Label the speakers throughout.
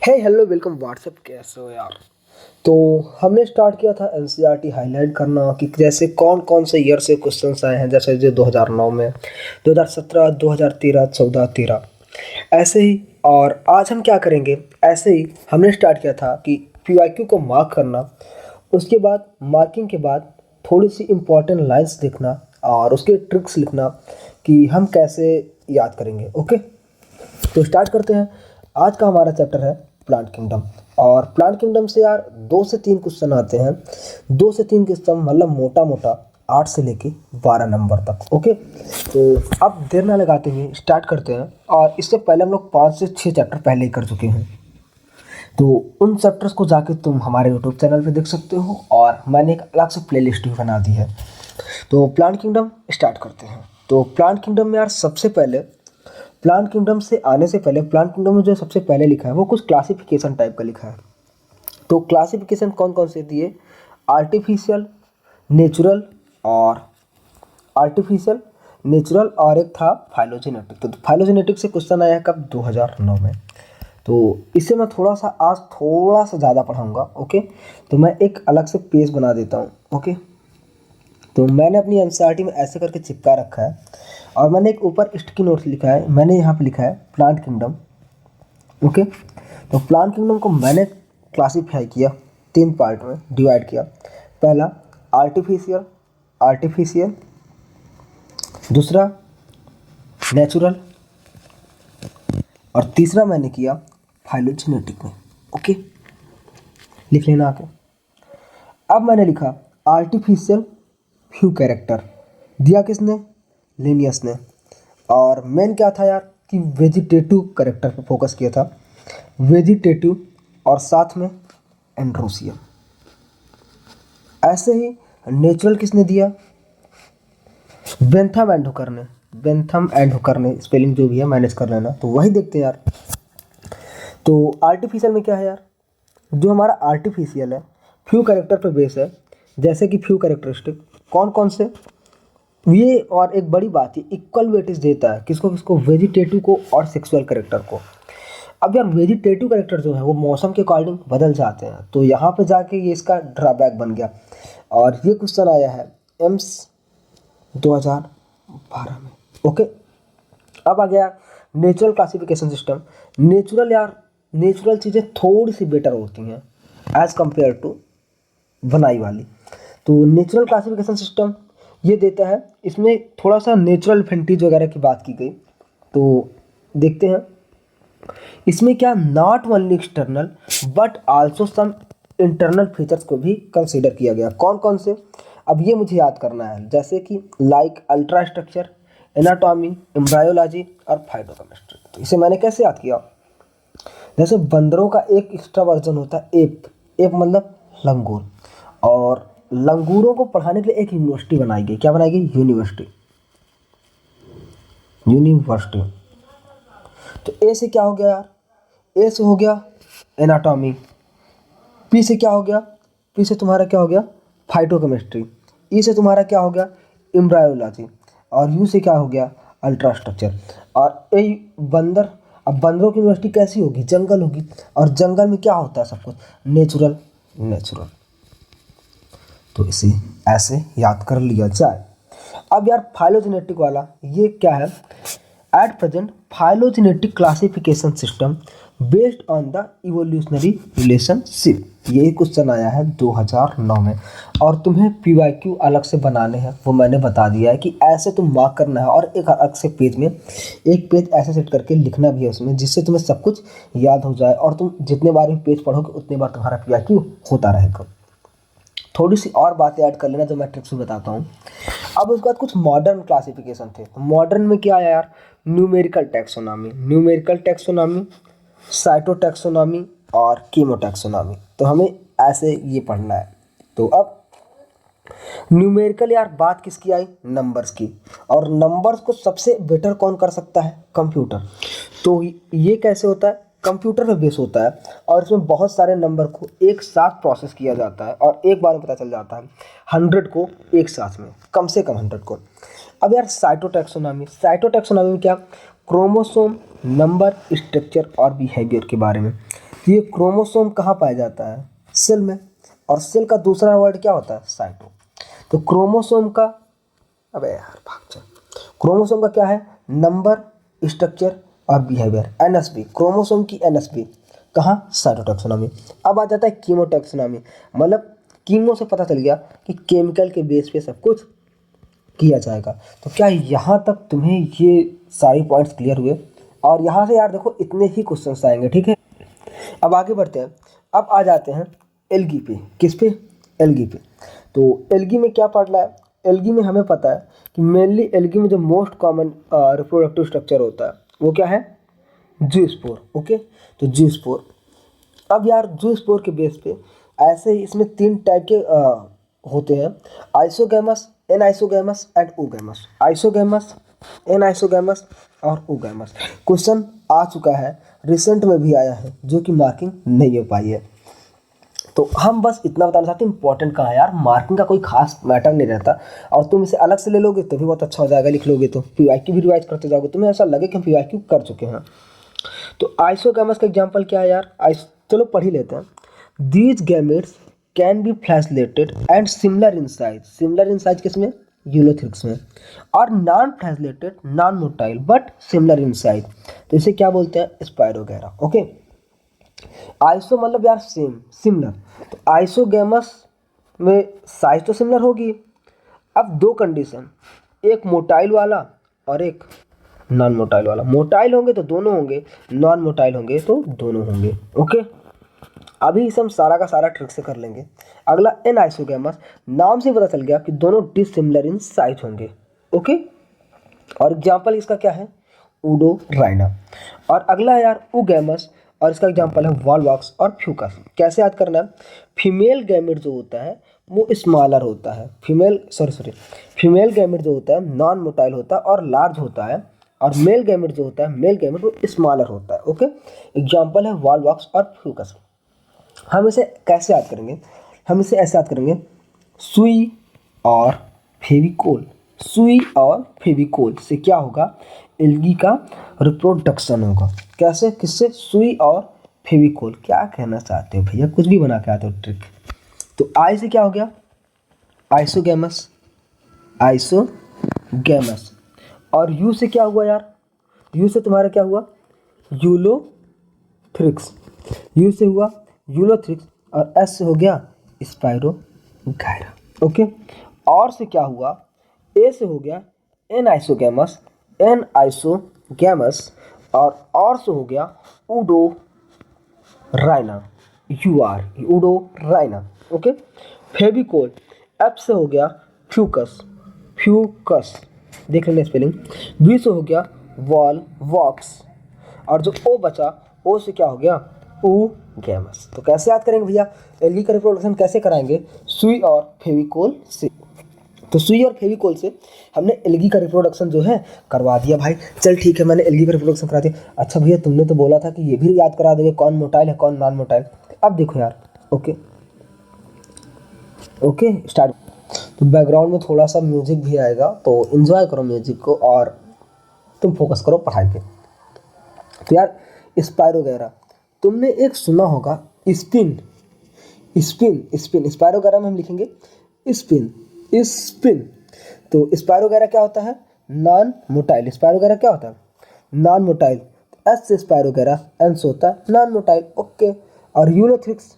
Speaker 1: हे hello welcome WhatsApp. कैसे हो यार? तो हमने स्टार्ट किया था एनसीईआरटी हाईलाइट करना कि जैसे कौन कौन से ईयर से क्वेश्चंस आए हैं, जैसे जो 2009 में, 2017, 2013, 14, 13 ऐसे ही। और आज हम क्या करेंगे, ऐसे ही हमने स्टार्ट किया था कि पीवाईक्यू को मार्क करना, उसके बाद मार्किंग के बाद थोड़ी सी इम्पोर्टेंट लाइंस लिखना और उसके ट्रिक्स लिखना कि हम कैसे याद करेंगे। ओके, तो स्टार्ट करते हैं। आज का हमारा चैप्टर है प्लांट किंगडम। और प्लांट किंगडम से यार 2 से 3 क्वेश्चन आते हैं। 2 से 3 क्वेश्चन मतलब मोटा मोटा 8 से लेके 12 नंबर तक। ओके, तो अब देर ना लगाते हुए स्टार्ट करते हैं। और इससे पहले हम लोग 5 से 6 चैप्टर पहले ही कर चुके हैं, तो उन चैप्टर्स को जाके तुम हमारे यूट्यूब चैनल पे देख सकते हो, और मैंने एक अलग से प्लेलिस्ट भी बना दी है। तो प्लांट किंगडम स्टार्ट करते हैं। तो प्लांट किंगडम में यार सबसे पहले, प्लांट किंगडम से आने से पहले प्लांट किंगडम में जो सबसे पहले लिखा है वो कुछ क्लासिफिकेशन टाइप का लिखा है। तो क्लासिफिकेशन कौन कौन से दिए? आर्टिफिशियल, नेचुरल और आर्टिफिशियल, नेचुरल और एक था फाइलोजेनेटिक। तो फाइलोजेनेटिक से क्वेश्चन आया है कब? 2009 में। तो इसे मैं आज थोड़ा सा ज़्यादा पढ़ाऊँगा। ओके, तो मैं एक अलग से पेज बना देता हूँ। ओके, तो मैंने अपनी एनसीईआरटी में ऐसे करके चिपका रखा है, और मैंने एक ऊपर स्टिकी नोट लिखा है। मैंने यहाँ पे लिखा है प्लांट किंगडम। ओके, तो प्लांट किंगडम को मैंने क्लासीफाई किया, 3 पार्ट में डिवाइड किया। पहला आर्टिफिशियल, आर्टिफिशियल, दूसरा नेचुरल, और तीसरा मैंने किया फाइलोजेनेटिक में। ओके, लिख लेना आके। अब मैंने लिखा आर्टिफिशियल फ्यू कैरेक्टर, दिया किसने? लिनियस ने। और मेन क्या था यार कि वेजिटेटिव कैरेक्टर पे फोकस किया था, वेजिटेटिव, और साथ में एंड्रोसियम। ऐसे ही नेचुरल किसने दिया? बेंथम एंड हुकर ने। बेंथम एंड हुकर ने, स्पेलिंग जो भी है मैनेज कर लेना। तो वही देखते हैं यार। तो आर्टिफिशियल में क्या है यार, जो हमारा आर्टिफिशियल है फ्यू कैरेक्टर पे बेस है। जैसे कि फ्यू कैरेक्टरिस्टिक कौन कौन से, ये और एक बड़ी बात है, इक्वल वेटेज देता है किसको किसको? वेजिटेटिव को और सेक्सुअल कैरेक्टर को। अब यार वेजिटेटिव कैरेक्टर जो है वो मौसम के अकॉर्डिंग बदल जाते हैं, तो यहाँ पे जाके ये इसका ड्रॉबैक बन गया। और ये क्वेश्चन आया है एम्स 2012 में। ओके, अब आ गया नेचुरल क्लासिफिकेशन सिस्टम। नेचुरल यार, नेचुरल चीज़ें थोड़ी सी बेटर होती हैं एज कंपेयर टू बनाई वाली। तो नेचुरल क्लासिफिकेशन सिस्टम ये देता है, इसमें थोड़ा सा नेचुरल फेंटीज वगैरह की बात की गई। तो देखते हैं इसमें क्या, not only external but also some internal features को भी कंसीडर किया गया। कौन कौन से? अब ये मुझे याद करना है, जैसे कि like ultra structure, anatomy, embryology और फाइटोकेमिस्ट्री। तो इसे मैंने कैसे याद किया? जैसे बंदरों का एक एक्स्ट्रा वर्जन होता है एप, एप मतलब लंगूर, और लंगूरों को पढ़ाने के लिए एक यूनिवर्सिटी बनाई गई। क्या बनाई गई? University, university. तो ए से क्या हो गया यार? ए से हो गया एनाटॉमी, पी से क्या हो गया? पी से तुम्हारा क्या हो गया? फाइटोकेमिस्ट्री, ई से तुम्हारा क्या हो गया? एम्ब्रायोलॉजी, और यू से क्या हो गया? Ultra structure. और ए बंदर, अब बंदरों की यूनिवर्सिटी कैसी होगी? जंगल होगी, और जंगल में क्या होता है? सब कुछ नेचुरल, नेचुरल। तो इसे ऐसे याद कर लिया जाए। अब यार फाइलोजेनेटिक वाला ये क्या है? At present phylogenetic classification system based on the evolutionary relationship. ये क्वेश्चन आया है 2009 में, और तुम्हें पीवाईक्यू अलग से बनाने हैं, वो मैंने बता दिया है कि ऐसे तुम मार्क करना है। और एक अलग से पेज में एक पेज ऐसे सेट करके लिखना भी है उसमें, जिससे तुम्हें सब कुछ याद हो जाए, और तुम जितने बार भी पेज पढ़ोगे उतने बार तुम्हारा पीवाईक्यू होता रहेगा। थोड़ी सी और बातें ऐड कर लेना जो मैं ट्रिक्स में बताता हूँ। अब उसके बाद कुछ मॉडर्न क्लासिफिकेशन थे। मॉडर्न में क्या आया यार? Numerical taxonomy, numerical taxonomy, cytotaxonomy और कीमोटैक्सोनॉमी। तो हमें ऐसे ये पढ़ना है। तो अब न्यूमेरिकल यार बात किसकी आई? नंबर्स की। और नंबर्स को सबसे बेटर कौन कर सकता है? कंप्यूटर। तो ये कैसे होता है? कंप्यूटर पे बेस होता है, और इसमें बहुत सारे नंबर को एक साथ प्रोसेस किया जाता है, और एक बार में पता चल जाता है 100 को एक साथ में, कम से कम 100 को। अब यार साइटोटैक्सोनॉमी, साइटोटैक्सोनॉमी में क्या? क्रोमोसोम, नंबर, स्ट्रक्चर और बिहेवियर के बारे में। तो ये क्रोमोसोम कहाँ पाया जाता है? सेल में। और सेल का दूसरा वर्ड क्या होता है? साइटो। तो क्रोमोसोम का, अबे यार भाग जा, क्रोमोसोम का क्या है? नंबर, स्ट्रक्चर और बिहेवियर। एनएसबी, क्रोमोसोम की एनएसबी कहाँ? साइटोटैक्सोनॉमी। अब आ जाता है कीमोटैक्सोनॉमी, मतलब कीमो से पता चल गया कि केमिकल के बेस पे सब कुछ किया जाएगा। तो क्या यहाँ तक तुम्हें ये सारी पॉइंट्स क्लियर हुए? और यहाँ से यार देखो इतने ही क्वेश्चंस आएंगे, ठीक है। अब आगे बढ़ते हैं। अब आ जाते हैं एल्गी पे। किस पे? एल्गी पे। तो एल्गी में क्या पढ़ना है? एल्गी में हमें पता है कि मेनली एल्गी में जो मोस्ट कॉमन रिप्रोडक्टिव स्ट्रक्चर होता है वो क्या है? जूस्पोर। ओके, तो जूस्पोर। अब यार जूस्पोर के बेस पे ऐसे ही इसमें तीन टाइप के होते हैं, isogamous, anisogamous and oogamous. Isogamous, anisogamous और ओगैमस। क्वेश्चन आ चुका है, रिसेंट में भी आया है, जो कि मार्किंग नहीं हो पाई है। तो हम बस इतना बताना चाहते हैं, इंपॉर्टेंट कहाँ है यार, मार्किंग का कोई खास मैटर नहीं रहता। और तुम इसे अलग से ले लोगे तो भी बहुत अच्छा हो जाएगा, लिख लोगे तो पीवाईक्यू भी रिवाइज करते जाओगे, तुम्हें ऐसा लगे कि हम पीवाईक्यू कर चुके हैं। तो आइसोगैमस का एग्जांपल क्या है यार? चलो पढ़ ही लेते हैं। These gametes can be flagellated and similar in size. Similar in size किसमें? यूलोथ्रिक्स में। और non flagellated, non motile but similar in size, तो इसे क्या बोलते हैं? स्पायरोगैरा। ओके, आइसो मतलब यार सेम, सिमिलर। तो आइसोगैमस में साइज तो सिमिलर होगी। अब दो कंडीशन, एक मोटाइल वाला और एक नॉन मोटाइल वाला। मोटाइल होंगे तो दोनों होंगे, नॉन मोटाइल होंगे तो दोनों होंगे। ओके, अभी इसे हम सारा का सारा ट्रिक से कर लेंगे। अगला एन आइसोगैमस, नाम से पता चल गया कि दोनों डिसिमिलर इन साइज होंगे। ओके, और एग्जाम्पल इसका क्या है? उडो राइना। और अगला है यार उगैमस, और इसका एग्जाम्पल है वॉलवॉक्स और फ्यूकस। कैसे याद करना है? फीमेल गैमेट जो होता है वो स्मॉलर होता है, फीमेल गैमेट जो होता है नॉन मोटाइल होता है और लार्ज होता है, और मेल गैमेट जो होता है, मेल गैमेट वो स्मॉलर होता है। ओके, एग्जाम्पल है वॉलवॉक्स और फ्यूकस। हम इसे कैसे याद करेंगे? हम इसे ऐसे याद करेंगे, सुई और फेविकोल। सुई और फेविकोल से क्या होगा? एल्गी का रिप्रोडक्शन होगा। कैसे? किससे? सुई और फेविकोल। क्या कहना चाहते हो भैया? कुछ भी बना के आते हो ट्रिक। तो आई से क्या हो गया? Isogamous, isogamous. और यू से क्या हुआ यार? यू से तुम्हारा क्या हुआ? यूलोथ्रिक्स। यू से हुआ यूलोथ्रिक्स, और एस से हो गया स्पायरोगायरा। ओके, और से क्या हुआ? ए से हो गया एन आइसोगैमस, एन आइसोगैमस, और से हो गया उडो राइना, यू आर उडो राइना। ओके, फेविकोल, एफ से हो गया फ्यूकस, फ्यूकस, देख लेना स्पेलिंग। वी से हो गया वॉल वॉक्स, और जो ओ बचा, ओ से क्या हो गया? ऊ गैमस। तो कैसे याद करेंगे भैया? एल्गी का रिप्रोडक्शन कैसे कराएंगे? सुई और फेविकोल से। तो सुई और फेविकोल से हमने एल्गी का रिप्रोडक्शन जो है करवा दिया भाई। चल ठीक है, मैंने एल्गी का रिप्रोडक्शन करा दिया। अच्छा भैया तुमने तो बोला था कि ये भी याद करा दोगे कौन मोटाइल है कौन नॉन मोटाइल। अब देखो यार, ओके ओके स्टार्ट। तो बैकग्राउंड में थोड़ा सा म्यूजिक भी आएगा, तो इन्जॉय करो म्यूजिक को और तुम फोकस करो पढ़ाई पे। तो यार स्पायरोगैरा, तुमने एक सुना होगा स्पिन, स्पिन स्पिन। स्पायरोगैरा में हम लिखेंगे स्पिन, स्पिन। तो स्पायरोगैरा क्या होता है? Non motile. स्पायरोगैरा क्या होता है? Non motile. एस से स्पायरोगैरा, एन से होता है नॉन मोटाइल। ओके, और यूलोथ्रिक्स,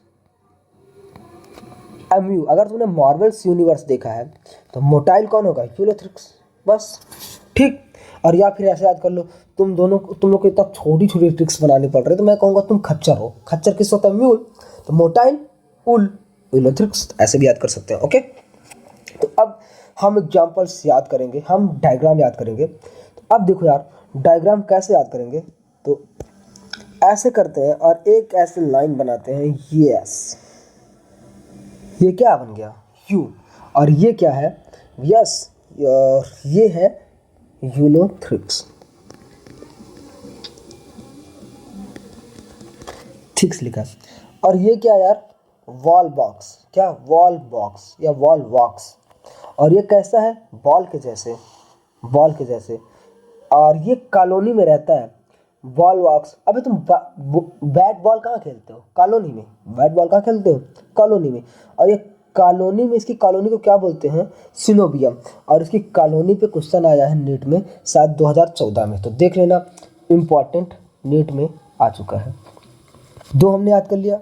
Speaker 1: एमयू। अगर तुमने मार्वल्स यूनिवर्स देखा है तो मोटाइल कौन होगा? यूलोथ्रिक्स, बस ठीक। और या फिर ऐसे याद कर लो, तुम लोग को इतना छोटी छोटी ट्रिक्स बनानी पड़ रही है, तो मैं कहूँगा तुम खच्चर हो। खच्चर किस होता है? म्यूल। तो मोटाइल उल, यूलोथ्रिक्स, ऐसे भी याद कर सकते हैं। ओके, तो अब हम एग्जाम्पल्स याद करेंगे, हम डायग्राम याद करेंगे। तो अब देखो यार, डायग्राम कैसे याद करेंगे? तो ऐसे करते हैं और एक ऐसे लाइन बनाते हैं, यस, ये क्या बन गया? यू। और ये क्या है? यस, ये है यूलोथ्रिक्स। ठीक लिखा। और ये क्या यार? Wall box. क्या? वॉल बॉक्स या वॉल वॉक्स। और ये कैसा है? बॉल के जैसे, बॉल के जैसे। और ये कॉलोनी में रहता है, बॉल वॉक्स। अबे तुम बैट बॉल कहाँ खेलते हो? कॉलोनी में। बैट बॉल कहाँ खेलते हो? कॉलोनी में। और ये कॉलोनी में, इसकी कॉलोनी को क्या बोलते हैं? सिनोबियम। और इसकी कॉलोनी पे क्वेश्चन आया है नीट में शायद 2014 में, तो देख लेना, इम्पोर्टेंट नीट में आ चुका है। दो हमने याद कर लिया।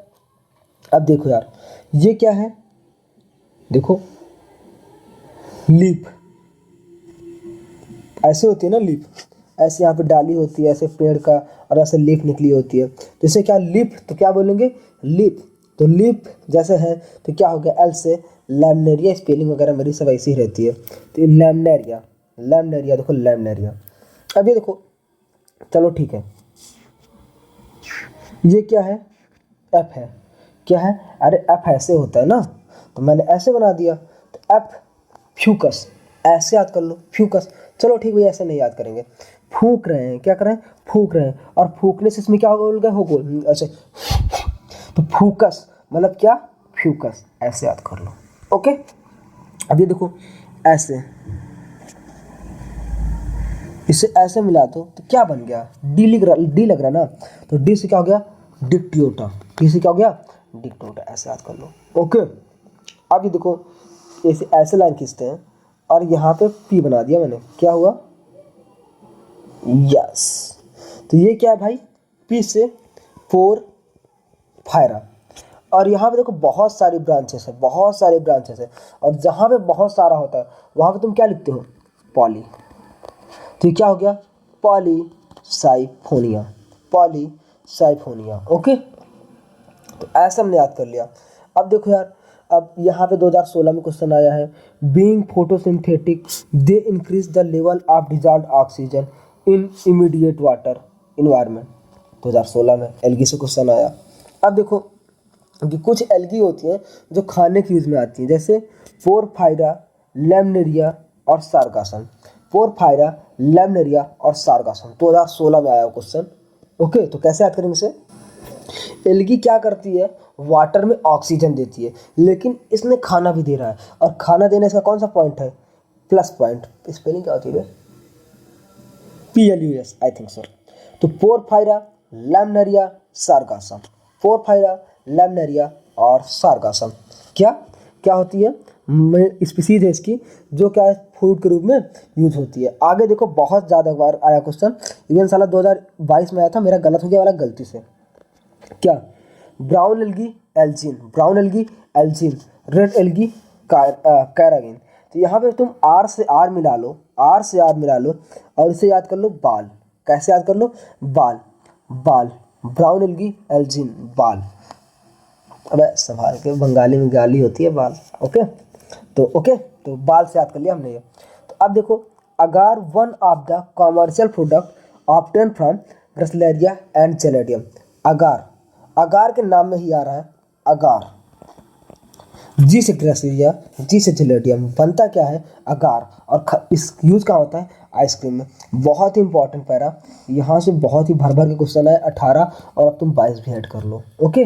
Speaker 1: अब देखो यार, ये क्या है? देखो, लीफ। ऐसे होती है ना लीफ, ऐसे यहाँ पे डाली होती है ऐसे पेड़ का, और ऐसे लीफ निकली होती है। जैसे क्या लीफ, तो क्या बोलेंगे? लीफ। तो लीफ जैसे है तो क्या हो गया? एल से लैमनेरिया। स्पेलिंग वगैरह मेरी सब ऐसी ही रहती है, तो ये लैमनेरिया। लैमनेरिया, देखो लैमनेरिया। अब ये देखो, चलो ठीक है, ये क्या है? एफ है। क्या है? अरे एफ ऐसे होता है ना, तो मैंने ऐसे बना दिया, तो एफ फ्यूकस। ऐसे याद कर लो, फ्यूकस। चलो ठीक भैया, ऐसे नहीं याद करेंगे। फूंक रहे हैं, क्या कर रहे हैं? फूंक रहे हैं। और फूंकने से इसमें क्या होगा? होगा ऐसे, तो फूकस मतलब क्या? फ्यूकस। ऐसे याद कर लो। ओके, अब ये देखो, ऐसे, इसे ऐसे मिला दो तो क्या बन गया? डी लिख रहा, डी लग रहा है ना, तो डी से क्या हो गया? डिक्टियोटा। डी से क्या हो गया? डिक्टियोटा। ऐसे याद कर लो। ओके, अब ये देखो, ऐसे ऐसे लाइन खींचते हैं, और यहाँ पे पी बना दिया मैंने। क्या हुआ? यस। तो ये क्या है भाई? पी से फोर फायरा। और यहाँ पे देखो बहुत सारी ब्रांचेस है, बहुत सारे ब्रांचेस है, और जहाँ पे बहुत सारा होता है वहाँ पे तुम क्या लिखते हो? पॉली। तो ये क्या हो गया? पॉलीसाइफोनिया। पॉलीसाइफोनिया। ओके, तो ऐसा हमने याद कर लिया। अब देखो यार, अब यहाँ पे 2016 में क्वेश्चन आया है, being photosynthetic they increase the level of dissolved oxygen in immediate water environment. 2016 में एल्गी से क्वेश्चन आया। अब देखो कि कुछ एल्गी होती हैं जो खाने के यूज में आती हैं, जैसे पोरफायरा, लैमनेरिया और सार्गासन। पोरफायरा, लैमनेरिया और सार्गासन 2016 में आया क्वेश्चन। ओके, तो कैसे याद करेंगे इसे? एल्गी क्या करती है? वाटर में ऑक्सीजन देती है, लेकिन इसमें खाना भी दे रहा है, और खाना देने का कौन सा पॉइंट है? Plus point. स्पेलिंग क्या होती है? PLUS, I think sir. तो पोरफायरा, लैमनेरिया, सार्गासम। पोरफायरा, लैमनेरिया और सार्गासम क्या क्या होती है? स्पीसीज है इसकी, जो क्या है? फूड के रूप में यूज होती है। आगे देखो, बहुत ज़्यादा बार आया क्वेश्चन, इवन साला 2022 में आया था, मेरा गलत हो गया वाला गलती से। क्या? Brown algae algin, brown algae algin, red algae carrageenan. तो यहाँ पे तुम आर से आर मिला लो, आर से आर मिला लो, और इसे याद कर लो बाल। कैसे याद कर लो? बाल। बाल, ब्राउन एल्गी एल्जिन, बाल। अबे संभाल के, बंगाली में गाली होती है बाल। ओके, तो बाल से याद कर लिया हमने ये। तो अब देखो, agar one of the commercial product obtain from gracilaria and gelidium. Agar, agar के नाम में ही आ रहा है अगार। जी से ग्रासिलिया, जी से जेलेडियम, बनता क्या है? अगार। और इस यूज कहाँ होता है? आइसक्रीम में। बहुत ही इंपॉर्टेंट पैरा, यहाँ से बहुत ही भर भर के क्वेश्चन है 18, और अब तुम 22 भी ऐड कर लो। ओके,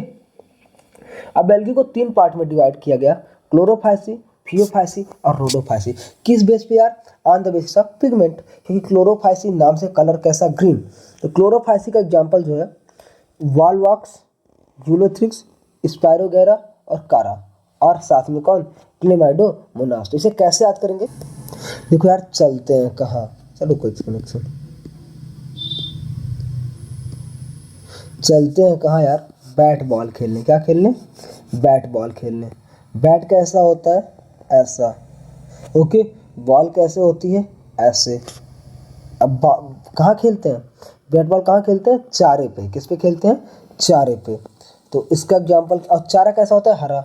Speaker 1: अब एल्गी को 3 पार्ट में डिवाइड किया गया, क्लोरोफाइसी, फियोफाइसी और रोडोफाइसी। किस बेस पे यार? On the basis of pigment, क्योंकि क्लोरोफाइसी नाम से कलर कैसा? ग्रीन। तो क्लोरोफाइसी का एग्जाम्पल जो है वॉलवॉक्स, यूलोथ्रिक्स, स्पायरोगैरा और कारा, और साथ में कौन? क्लेमाइडोमोनास। तो इसे कैसे याद करेंगे? देखो यार, चलते हैं कहाँ, चलो कोई कनेक्शन, चलते हैं कहाँ यार? बैट बॉल खेलने। क्या खेलने? बैट बॉल खेलने। बैट कैसा होता है? ऐसा। ओके, बॉल कैसे होती है? ऐसे। अब कहाँ खेलते हैं बैट बॉल? कहाँ खेलते हैं? चारे पे। किस पे खेलते हैं? चारे पे। तो इसका एग्जाम्पल, और चारा कैसा होता है? हरा।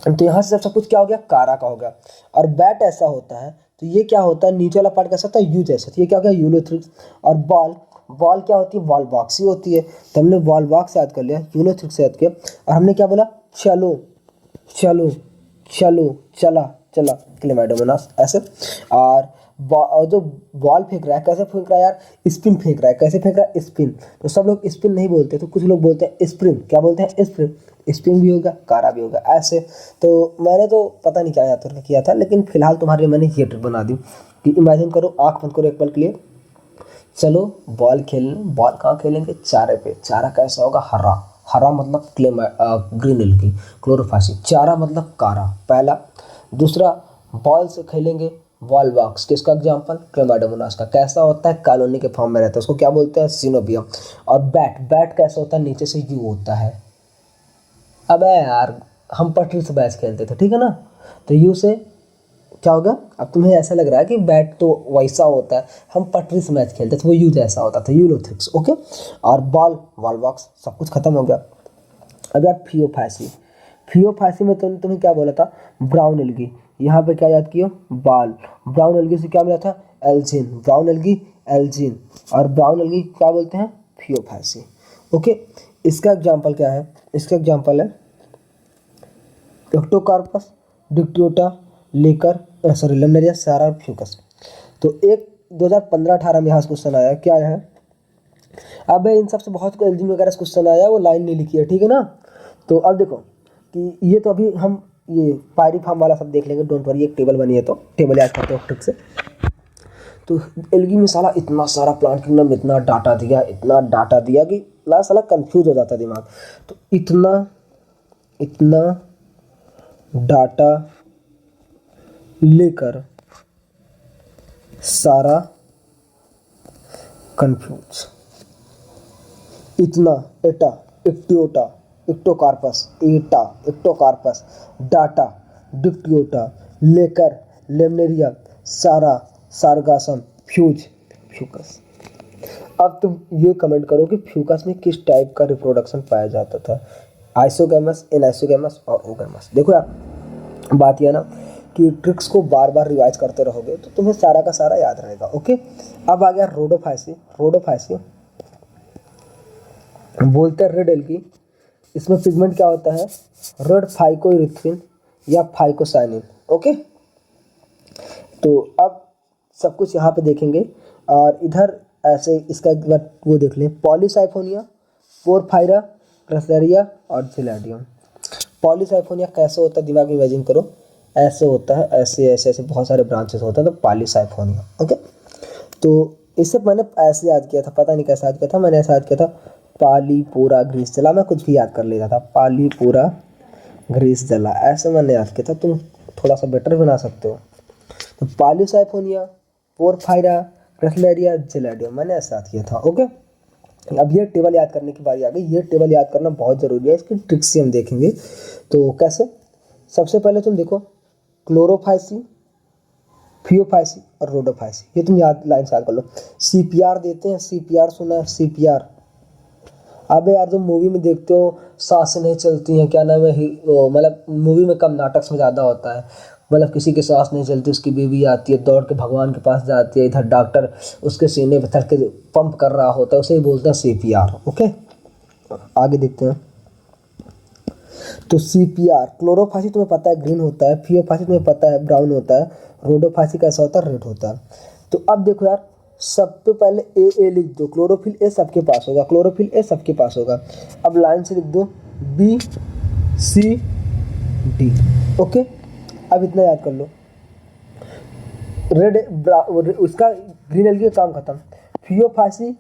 Speaker 1: तो यहाँ से सब कुछ क्या हो गया? कारा का हो गया। और बैट ऐसा होता है, तो ये क्या होता है? नीचे वाला पार्ट कैसा होता है? यू जैसा। तो ये क्या हो गया? यूलोथ्रिक्स। और बॉल, बॉल क्या होती है? वॉल बॉक्स ही होती है। तो हमने वॉल बॉक्स याद कर लिया, यूलोथ्रिक्स याद किया, और हमने क्या बोला? चलो चलो चलो, चला चला, क्लेमाइडोमोनास। ऐसे। और जो बॉल फेंक रहा है, कैसे फेंक रहा है यार? स्पिन फेंक रहा है। कैसे फेंक रहा है? स्पिन। तो सब लोग स्पिन नहीं बोलते, तो कुछ लोग बोलते हैं स्प्रिंग। क्या बोलते हैं? स्प्रिंग। स्पिन भी होगा, कारा भी होगा। ऐसे। तो मैंने तो पता नहीं क्या याद करके किया था, लेकिन फिलहाल तुम्हारे लिए मैंने ये ट्रिक बना दी कि इमेजिन करो, आँख बंद करो एक पल के लिए, चलो बॉल खेलने, बॉल कहाँ खेलेंगे, चारे पे। चारा कैसा होगा, हरा। हरा मतलब ग्रीन एल्गी, क्लोरोफासी। चारा मतलब कारा, पहला। दूसरा, बॉल से खेलेंगे वॉल बॉक्स, किसका एग्जाम्पल, क्लेमाइडोमोनास का। कैसा होता है, कॉलोनी के फॉर्म में रहता है, उसको क्या बोलते हैं, सिनोबियम। और बैट, बैट कैसा होता है, नीचे से यू होता है। अबे यार, हम पटरी से मैच खेलते थे, ठीक है ना। तो यू से क्या होगा, अब तुम्हें ऐसा लग रहा है कि बैट तो वैसा होता है, हम पटरी से मैच खेलते थे, वो यू जैसा होता था, यूलोथ्रिक्स, ओके। और बॉल, वॉल बॉक्स, सब कुछ खत्म हो गया। अब यार फियोफाइसी, फियोफाइसी में तुम्हें क्या बोला था, ब्राउन एल्गी। यहाँ पे क्या याद किया, बाल। ब्राउन एल्गी से क्या मिला था, एल्जिन। Brown algae, Elgin. और ब्राउन एल्गी क्या बोलते हैं, फियोफाइसी, ओके। इसका एग्जाम्पल क्या है, इसका एग्जाम्पल है एक्टोकार्पस, डिक्टियोटा, लेकर सॉरी लमनेरिया, सारा और फ्यूकस। तो एक 2015-18 में यहाँ से क्वेश्चन आया, क्या है, अब इन सबसे बहुत को एल्जिन वगैरह से क्वेश्चन आया, वो लाइन नहीं लिखी है, ठीक है ना। तो अब देखो कि ये तो अभी हम ये पायरीफॉर्म वाला सब देख लेंगे, डोंट वरी, एक टेबल बनी है तो टेबल याद करते हो ट्रिक से। तो एल्गी में साला इतना सारा प्लांट किंगडम, इतना डाटा दिया, इतना डाटा दिया कि ला साला कंफ्यूज हो जाता दिमाग। तो इतना इतना डाटा लेकर सारा कंफ्यूज, इतना एटा, इक्टियोटा, इक्टोकार्पस, एटा, इक्टोकार्पस, डाटा, डिक्टियोटा, लेकर, लेमनेरिया, सारा, सारगासम, फ्यूज, फ्यूकस। अब तुम ये कमेंट करो कि फ्यूकस में किस टाइप का रिप्रोडक्शन पाया जाता था, आइसोगैमस, एनाइसोगैमस और ओगैमस। देखो यार, बात यह ना कि ट्रिक्स को बार बार रिवाइज करते रहोगे तो तुम्हें सारा का सारा याद रहेगा, ओके। अब आ गया रोडोफाइसी। रोडोफाइसी बोलते हैं रेड एल्गी। इसमें पिगमेंट क्या होता है, रेड फाइकोइरिथ्रिन या फाइकोसाइनिन, ओके। तो अब सब कुछ यहाँ पे देखेंगे, और इधर ऐसे इसका एक बार वो देख लें, पॉलीसाइफोनिया, पोरफायरा, क्रसेरिया और जिलेडियम। पॉलीसाइफोनिया कैसे होता है, दिमाग में इमेजिन करो, ऐसे होता है, ऐसे ऐसे ऐसे बहुत सारे ब्रांचेस होते हैं, तो पॉलीसाइफोनिया, ओके। तो इससे मैंने ऐसे याद किया था, पता नहीं कैसे याद किया था, मैंने ऐसा याद किया था, पालीपोरा ग्रीस जला, मैं कुछ भी याद कर लेता था, पालीपोरा ग्रीस जला, ऐसे मैंने याद किया था। तुम थोड़ा सा बेटर बना सकते हो। तो पॉलीसाइफोनिया, पोरफायरा, क्रसलेरिया, जिलेडियम, मैंने ऐसा याद किया था, ओके। अब ये टेबल याद करने की बारी आ गई। ये टेबल याद करना बहुत ज़रूरी है, इसकी ट्रिक्स से हम देखेंगे। तो कैसे, सबसे पहले तुम देखो, क्लोरोफाइसी, फियोफाइसी और रोडोफाइसी, ये तुम याद लाइन से याद कर लो। सीपीआर देते हैं, सीपीआर सुना है, सीपीआर। अबे यार, तुम मूवी में देखते हो सांसें नहीं चलती हैं, क्या नाम है, मतलब मूवी में कम, नाटक में ज़्यादा होता है, मतलब किसी की सांस नहीं चलती, उसकी बीवी आती है, दौड़ के भगवान के पास जाती है, इधर डॉक्टर उसके सीने पे धर के पंप कर रहा होता है, उसे ही बोलते हैं सीपीआर, ओके। आगे देखते हैं। तो सीपीआर, क्लोरोफासी तुम्हें पता है ग्रीन होता है, फियोफासी तुम्हें पता है ब्राउन होता है, रोडोफासी कैसा होता है, रेड होता है। तो अब देखो यार, सबसे पहले ए लिख दो, क्लोरोफिल ए सबके पास होगा, क्लोरोफिल ए सबके पास होगा। अब लाइन से लिख दो, बी सी डी, ओके। अब इतना याद कर लो, रेड उसका ग्रीन एल्गी का काम खत्म। फियोफासी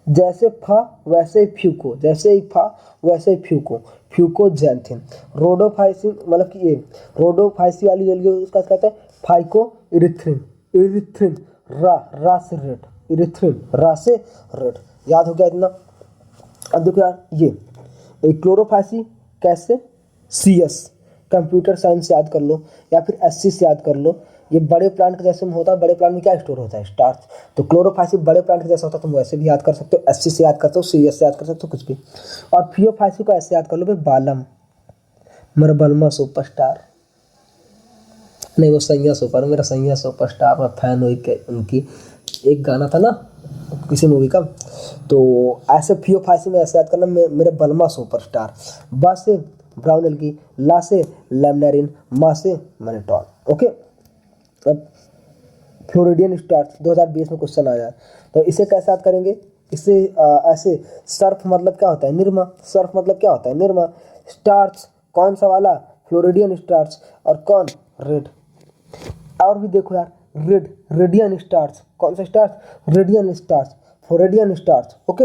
Speaker 1: जैसे फा वैसे ही फ्यूको, जैसे ही फा वैसे ही फ्यूको, फ्यूकोजैंथिन। रोडोफाइसिन मतलब कि ये रोडोफाइसी वाली एल्गी, उसका कहते हैं फाइको इरिथ्रिन, इरिथ्रिन, रा से रेड, इरिथ्रिन, रा से रेड। याद हो गया इतना। अब देखो यार, ये क्लोरोफाइसी कैसे, सी एस, कंप्यूटर साइंस याद कर लो, या फिर एस सी से याद कर लो। ये बड़े प्लांट के जैसे में होता है, बड़े प्लांट में क्या स्टोर होता है, स्टार्च। तो क्लोरोफाइसी बड़े प्लांट के जैसा होता है, तुम वैसे भी याद कर सकते हो, एस सी से याद कर सकते हो, सी एस से याद कर सकते हो, कुछ भी। और फियोफाइसी को ऐसे याद कर लो भाई, बालम, मेरा बलमा सुपरस्टार, नहीं वो सैया सुपर, मेरा सैया सुपरस्टार, मैं फैन हुई के उनकी, एक गाना था ना किसी मूवी का। तो ऐसे फियोफाइसी में ऐसे याद करना, मेरे बलमा सुपरस्टार। बा से ब्राउन एल्गी, ला से लैमिनारिन, मा से मैनेटॉल, ओके। अब फ्लोरिडियन स्टार्च 2020 में क्वेश्चन आया, तो इसे कैसे याद करेंगे, इसे ऐसे, सर्फ मतलब क्या होता है, निरमा, सर्फ मतलब क्या होता है, निरमा। स्टार्च कौन सा वाला, फ्लोरिडियन स्टार्च, और कौन, रेड। और भी देखो यार, रेड, रेडियन स्टार्स, कौन सा stars? Radian stars, radian stars. Okay,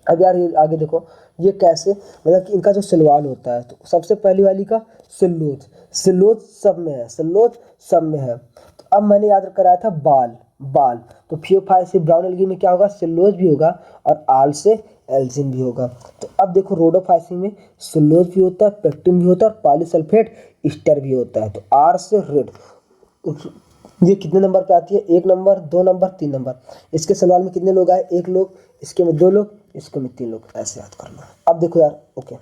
Speaker 1: अब यार ये आगे देखो, ये कैसे, मतलब कि इनका जो सिलवाल होता है, तो सबसे पहली वाली का सिल्लोज, सिल्लोज सब में है, सिल्लोज सब में है। तो अब मैंने याद कराया था बाल, बाल, तो फियोफाइसी ब्राउन एल्गी में क्या होगा? सिल्लोज भी होगा और आल से एल्जिन भी होगा। तो अब देखो रोडोफाइसी में सिल्लोज भी होता है, पेक्टिन भी होता है और पॉलीसल्फेट ईस्टर भी होता है। तो आर से रेड, ये कितने नंबर पे आती है? 1 नंबर, 2 नंबर, 3 नंबर। इसके सवाल में कितने लोग आए? 1 लोग, इसके में 2 लोग, इसके में 3 लोग, ऐसे याद कर लो। अब देखो यार, ओके,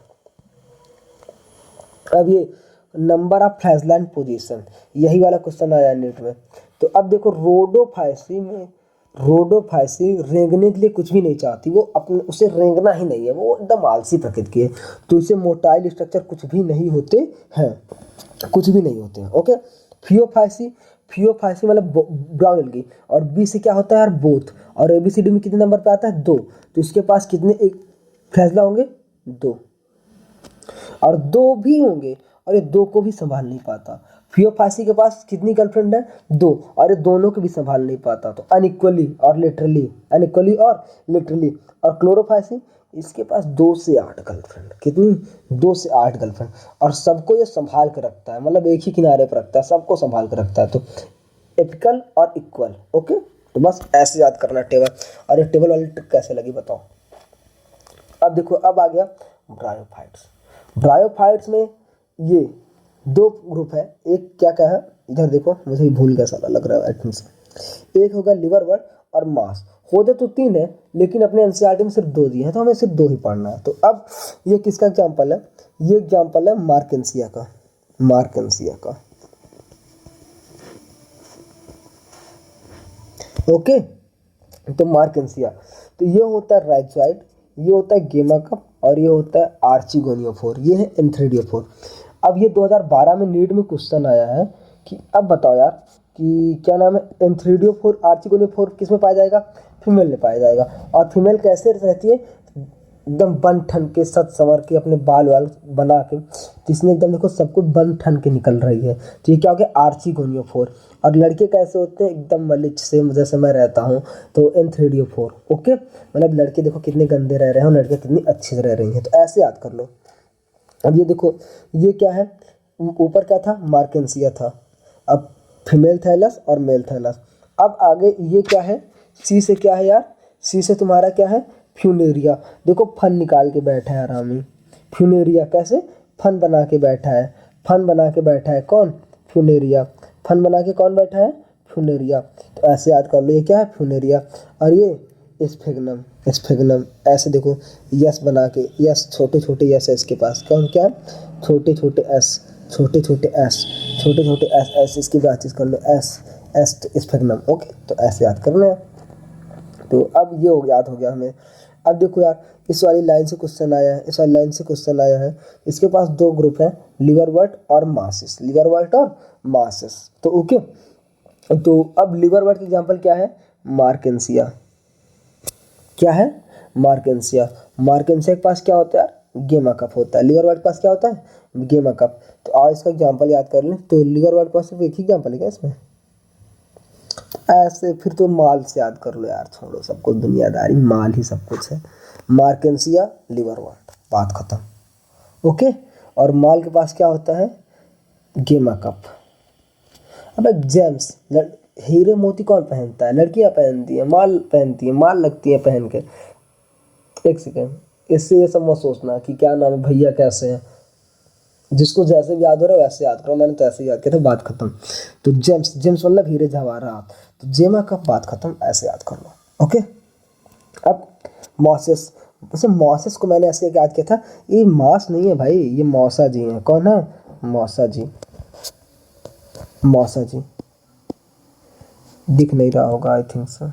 Speaker 1: अब ये नंबर ऑफ फ्लैशलाइन पोजीशन, यही वाला क्वेश्चन आया नेट में। तो अब देखो रोडोफाइसी में, रोडोफाइसी रेंगने के लिए कुछ भी नहीं चाहती, वो अपने, उसे रेंगना ही नहीं है, वो एकदम आलसी प्रकृति की है। तो इसे मोटाइल स्ट्रक्चर कुछ भी नहीं होते हैं, कुछ भी नहीं होते हैं। ओके, फियोफाइसी, फियोफाइसी मतलब ब्राउन एल्गी, और बी से क्या होता है यार? बोथ। और एबीसीडी में कितने नंबर पे आता है? 2। तो इसके पास कितने एक फैसला होंगे? 2, और 2 भी होंगे, और ये 2 को भी संभाल नहीं पाता। फियोफाइसी के पास कितनी गर्लफ्रेंड है? 2, और ये दोनों को भी संभाल नहीं पाता। तो अनइक्वली और लिटरली, अनइक्वली और लिटरली। और क्लोरोफाइसी, इसके पास 2 से 8 गर्लफ्रेंड, कितनी? 2 से 8 गर्लफ्रेंड, और सबको ये संभाल के रखता है, मतलब एक ही किनारे पर रखता है, सबको संभाल के रखता है। तो एपिकल और इक्वल। ओके, तो बस ऐसे याद करना टेबल। और ये टेबल वाली ट्रिक कैसे लगी बताओ। अब देखो, अब आ गया ब्रायोफाइट्स। ब्रायोफाइट्स में ये 2 ग्रुप है, एक क्या क्या है इधर देखो, मुझे भूल गया साला, लग रहा है आई से। एक होगा लिवर वर्ड और मास, होते तो 3 है, लेकिन अपने एनसीईआरटी में सिर्फ 2 दिए हैं, तो हमें सिर्फ 2 ही पढ़ना है। तो अब ये किसका एग्जाम्पल है? ये एग्जाम्पल है मार्केंसिया का, मार्केंसिया का। ओके, तो मार्केंसिया, तो ये होता है राइजोइड, ये होता है गेमा कप, और ये होता है आर्चिगोनियोफोर, ये है एंथ्रेडियोफोर। अब ये 2012 में नीट में क्वेश्चन आया है कि अब बताओ यार कि क्या नाम है, एंथ्रेडियोफोर, आर्चिगोनियोफोर किस में पाया जाएगा? फीमेल में पाया जाएगा। और फीमेल कैसे रहती है? एकदम बन ठन के, सच संवर के, अपने बाल वाल बना के, जिसमें एकदम देखो सब कुछ बन ठन के निकल रही है। तो ये क्या हो गया? आर्चिगोनियोफोर। और लड़के कैसे होते हैं? एकदम मलिच से, जैसे मैं रहता हूँ, तो एंथ्रेडियोफोर। ओके, मतलब लड़के देखो कितने गंदे रह रहे हैं और लड़के कितनी अच्छी रह रही हैं, तो ऐसे याद कर लो। अब ये देखो, ये क्या है? ऊपर क्या था? मार्केंसिया था। अब फीमेल थैलस और मेल थैलस। अब आगे ये क्या है? सी से क्या है यार? सी से तुम्हारा क्या है? फ्यूनेरिया। देखो फन निकाल के बैठा है आरामी, फ्यूनेरिया कैसे? फन बना के बैठा है, फन बना के बैठा है कौन? फ्यूनेरिया। फन बना के कौन बैठा है? फ्यूनेरिया। तो ऐसे याद कर लो, ये क्या है? फ्यूनेरिया। और ये स्फेग्नम, स्फेग्नम ऐसे देखो, यस बना के, यस छोटे छोटे यस है इसके पास, कौन क्या है? छोटे छोटे एस, छोटे छोटे एस, छोटे छोटे एस, एस इसकी ब्रांचेस कर लो, एस, एस स्फेग्नम। ओके, तो ऐसे याद करना है। तो अब ये हो याद हो गया हमें। अब देखो यार, इस वाली लाइन से क्वेश्चन आया है, इस वाली लाइन से क्वेश्चन आया है। इसके पास 2 ग्रुप हैं, लिवरवर्ट और मासिस, लिवरवर्ट और मासिस। तो ओके, तो अब लिवरवर्ट की एग्जांपल क्या है? मार्केंसिया। क्या है? मार्केंसिया। मार्केंसिया के पास क्या होता है? गेमा कप होता है। लिवरवर्ट के पास क्या होता है? गेमा कप। तो आओ इसका एग्जांपल याद कर लें। तो लिवरवर्ट के पास सिर्फ एक ही एग्जांपल है क्या इसमें? ऐसे फिर तो माल से याद कर लो यार, छोड़ो सब कुछ दुनियादारी, माल ही सब कुछ है। मार्केंसिया, लिवरवर्ट, बात खत्म। ओके, और माल के पास क्या होता है? गेमा कप। अब जेम्स, हीरे मोती कौन पहनता है? लड़कियां पहनती है, माल पहनती है, माल लगती है पहन के। एक सेकेंड, इससे ये सब मत सोचना कि क्या नाम है भैया कैसे हैं, जिसको जैसे भी याद हो रहा है वैसे याद करो, मैंने तो ऐसे याद किया था, बात खत्म। तो जेम्स, जेम्स मतलब हीरे जवाहरात, तो जेमा कप, बात खत्म, ऐसे याद कर लो। ओके, अब मॉसेस, वैसे मॉसेस को मैंने ऐसे याद किया था, ये मॉस नहीं है भाई, ये मौसा जी हैं। कौन है? मौसा जी, मौसा जी। दिख नहीं रहा होगा आई थिंक सो।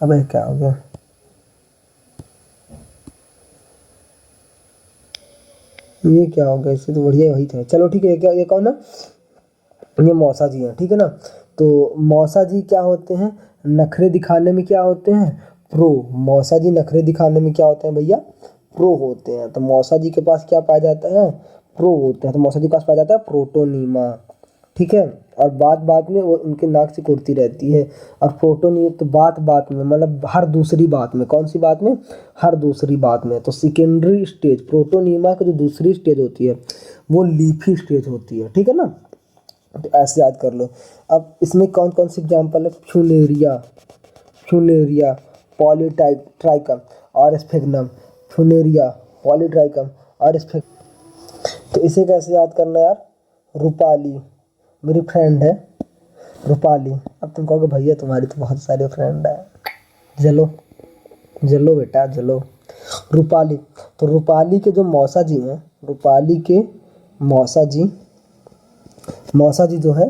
Speaker 1: अबे क्या हो गया? ये क्या हो गया? इससे तो बढ़िया वही था। चलो ठीक है, क्या ये कौन है? ये मौसा जी हैं, ठीक है ना। तो मौसा जी क्या होते हैं? नखरे दिखाने में क्या होते हैं? प्रो। मौसा जी नखरे दिखाने में क्या होते हैं भैया? प्रो होते हैं। तो मौसा जी के पास क्या पाया जाता है? प्रो होते हैं, तो मौसाजी के पास पाया जाता है प्रोटोनीमा, ठीक है। और बात बात में वो उनके नाक से कुर्ती रहती है। और प्रोटोनी तो बात बात में मतलब हर दूसरी बात में, कौन सी बात में, हर दूसरी बात में। तो सेकेंडरी स्टेज प्रोटोनीमा की जो दूसरी स्टेज होती है वो लीफी स्टेज होती है, ठीक है ना। तो ऐसे याद कर लो। अब इसमें कौन कौन सी एग्जाम्पल है, फ्यूनेरिया, फ्यूनेरिया, पॉलीटाइप ट्राइकम और स्फेग्नम, फ्यूनेरिया, पॉलीट्राइकम और स्फेग। तो इसे कैसे याद करना है यार, रूपाली मेरी फ्रेंड है, रूपाली। अब तुम कहोगे भैया तुम्हारी तो बहुत सारे फ्रेंड है, जलो जलो बेटा जलो। रूपाली, तो रूपाली के जो मौसा जी हैं, रूपाली के मौसा जी, मौसा जी जो है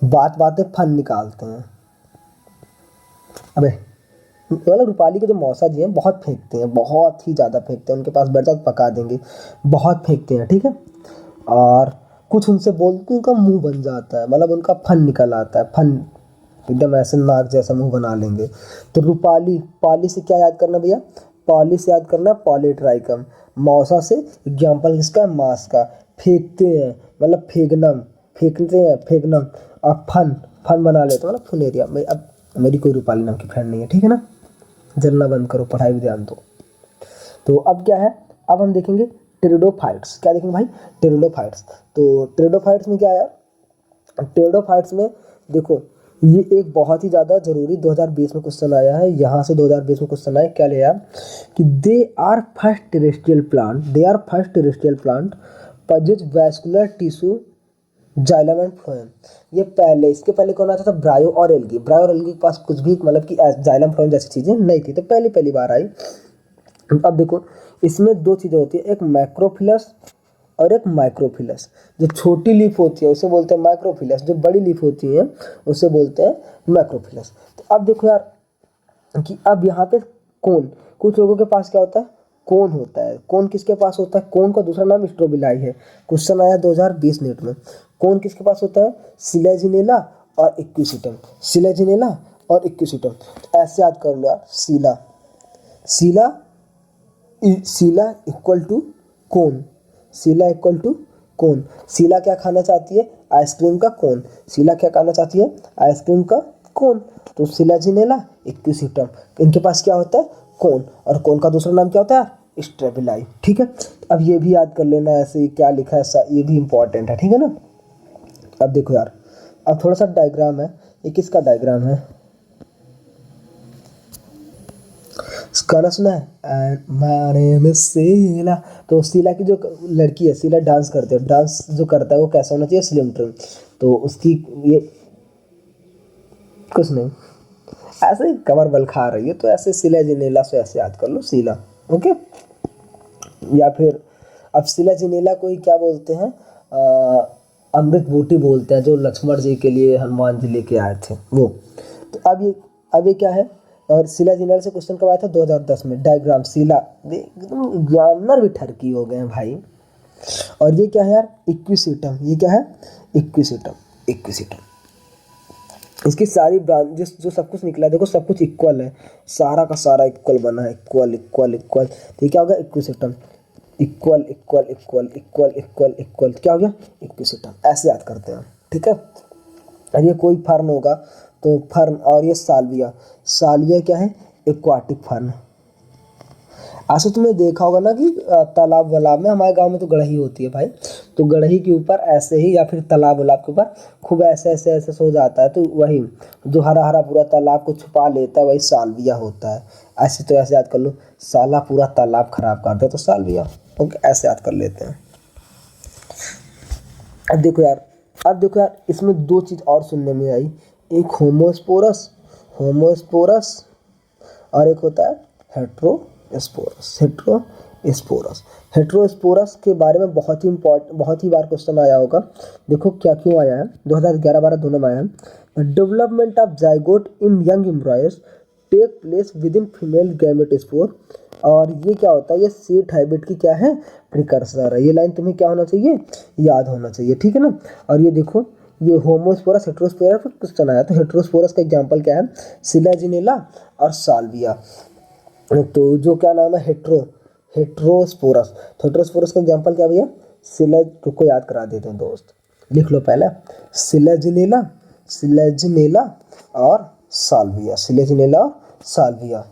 Speaker 1: बात बात में फन निकालते हैं। अबे मतलब रूपाली के जो मौसा जी हैं बहुत फेंकते हैं, बहुत ही ज़्यादा फेंकते हैं, उनके पास बैठ जाओ तो पका देंगे, बहुत फेंकते हैं, ठीक है। और कुछ उनसे बोलते उनका मुंह बन जाता है, मतलब उनका फन निकल आता है, फन एकदम ऐसे नाक जैसा मुंह बना लेंगे। तो रूपाली, पाली से क्या याद करना भैया, पाली से याद करना पॉलीट्राइकम। मौसा से एग्जाम्पल किसका, मास का। फेंकते हैं मतलब फेगनम, फेंकते हैं फेगनम। और फन, फन बना लेते हैं मतलब फुनेरिया। मैं अब मेरी कोई रूपाली नाम की फ्रेंड नहीं है, ठीक है ना। जलना बंद करो, पढ़ाई में ध्यान दो। तो अब क्या है, अब हम देखेंगे टेरिडोफाइट्स। क्या देखेंगे भाई, टेरिडोफाइट्स। तो टेरिडोफाइट्स में क्या है यार, टेरिडोफाइट्स में देखो ये एक बहुत ही ज़्यादा जरूरी 2020 में क्वेश्चन आया है, यहाँ से 2020 में क्वेश्चन आया। क्या ले यार कि they are first terrestrial plant, they are first terrestrial plant possess vascular tissue xylem and phloem. ये पहले, इसके पहले कौन आता था, ब्रायो और एल्गी। ब्रायो और एल्गी के पास कुछ भी मतलब कि जाइलम फ्लोएम जैसी चीज़ें नहीं थी, तो पहली पहली बार आई। अब देखो इसमें दो चीज़ें होती है, एक मैक्रोफिलस और एक माइक्रोफिलस। जो छोटी लीफ होती है उसे बोलते हैं माइक्रोफिलस, जो बड़ी लीफ होती है उसे बोलते हैं मैक्रोफिलस। तो अब देखो यार कि अब यहाँ पे कोन, कुछ लोगों के पास क्या होता है, कोन होता है। कोन किसके पास होता है, कोन का दूसरा नाम स्ट्रोबिलाई है। क्वेश्चन आया 2020 नेट में। कोन किसके पास होता है, सिलेजिनेला और इक्विसिटम, सिलेजिनेला और इक्विसिटम। तो ऐसे याद कर लो यार, सीला, सीला, सीला इक्वल टू कोन, सीला इक्वल टू कोन। सीला क्या खाना चाहती है, आइसक्रीम का कोन। सीला क्या खाना चाहती है, आइसक्रीम का कोन। तो सिलाजिनेला, इक्विसिटम, इनके पास क्या होता है, कोन। और कोन का दूसरा नाम क्या होता है, स्ट्रेबिलाई, ठीक है। अब ये भी याद कर लेना, ऐसे क्या लिखा है ऐसा, ये भी इंपॉर्टेंट है, ठीक है ना। अब देखो यार, अब थोड़ा सा डायग्राम है, ये किसका डायग्राम है, गाना सुना है, and my name is Sheila. तो शीला की जो लड़की है, शीला डांस करते है, डांस जो करता है वो कैसा होना चाहिए, स्लिम ट्रिम। तो उसकी ये कुछ नहीं, ऐसे ही कमर बल खा रही है, तो ऐसे शीला जिनेला से ऐसे याद कर लो, शीला, ओके। या फिर अब शीला जिनेला को ही क्या बोलते हैं, अमृत बूटी बोलते हैं, जो लक्ष्मण जी के लिए हनुमान जी लेके आए थे वो। तो अब ये क्या है, और शीला जिनेला से क्वेश्चन कब आया था, 2010 में। डायग्राम शीला, एकदम एग्जामिनर भी ठरकी हो गए हैं भाई। और ये क्या है यार, इक्विसिटम, ये क्या है, इक्विसिटम, इक्विसिटम। इसकी सारी ब्रांच जो सब कुछ निकला है, देखो सब कुछ इक्वल है, सारा का सारा इक्वल बना है, इक्वल इक्वल इक्वल। तो ये क्या हो गया, equisetum, equal equal equal equal equal equal, क्या हो गया, इक्विसिटम। ऐसे याद करते हैं, ठीक है। और ये कोई फर्न होगा तो फर्न, और ये साल्विया, साल्विया क्या है, एक्वाटिक फर्न। ऐसा तुमने देखा होगा ना कि तालाब वालाब में, हमारे गांव में तो गड़ही होती है भाई, तो गड़ही के ऊपर ऐसे ही, या फिर तालाब वालाब के ऊपर खूब ऐसे ऐसे ऐसे सो जाता है, तो वही जो हरा हरा पूरा तालाब को छुपा लेता है वही साल्विया होता है। ऐसे तो ऐसे याद कर लो, साला पूरा तालाब खराब कर दे तो साल्विया, ओके, ऐसे याद कर लेते हैं। अब देखो यार, अब देखो यार, इसमें दो चीज़ और सुनने में आई, एक होमोस्पोरस, होमोस्पोरस, और एक होता है हेट्रोस्पोरस, हेट्रोस्पोरस। हेट्रोस्पोरस के बारे में बहुत ही बार क्वेश्चन आया होगा। देखो क्या क्यों आया है, 2011-12 दोनों में आया है। The development of zygote in young embryos take place within female gamete spore. और ये क्या होता है, ये सीट हैबिट की क्या है, प्रिकर्सर है। ये लाइन तुम्हें क्या होना चाहिए, याद होना चाहिए, ठीक है ना। और ये देखो, ये होमोस्पोरस हेट्रोस्पोरस पर क्वेश्चन आया, तो हेट्रोस्पोरस का एग्जांपल क्या है, सिलाजिनेला और साल्विया। तो जो क्या नाम है, हेट्रोस्पोरस, तो हेट्रोस्पोरस का एग्जांपल क्या भैया, सिलेज को याद करा देते हैं दोस्त, लिख लो पहले, सिलेजिनेला, सिलेजिनेला और साल्विया, सिलेजिनेला और साल्विया,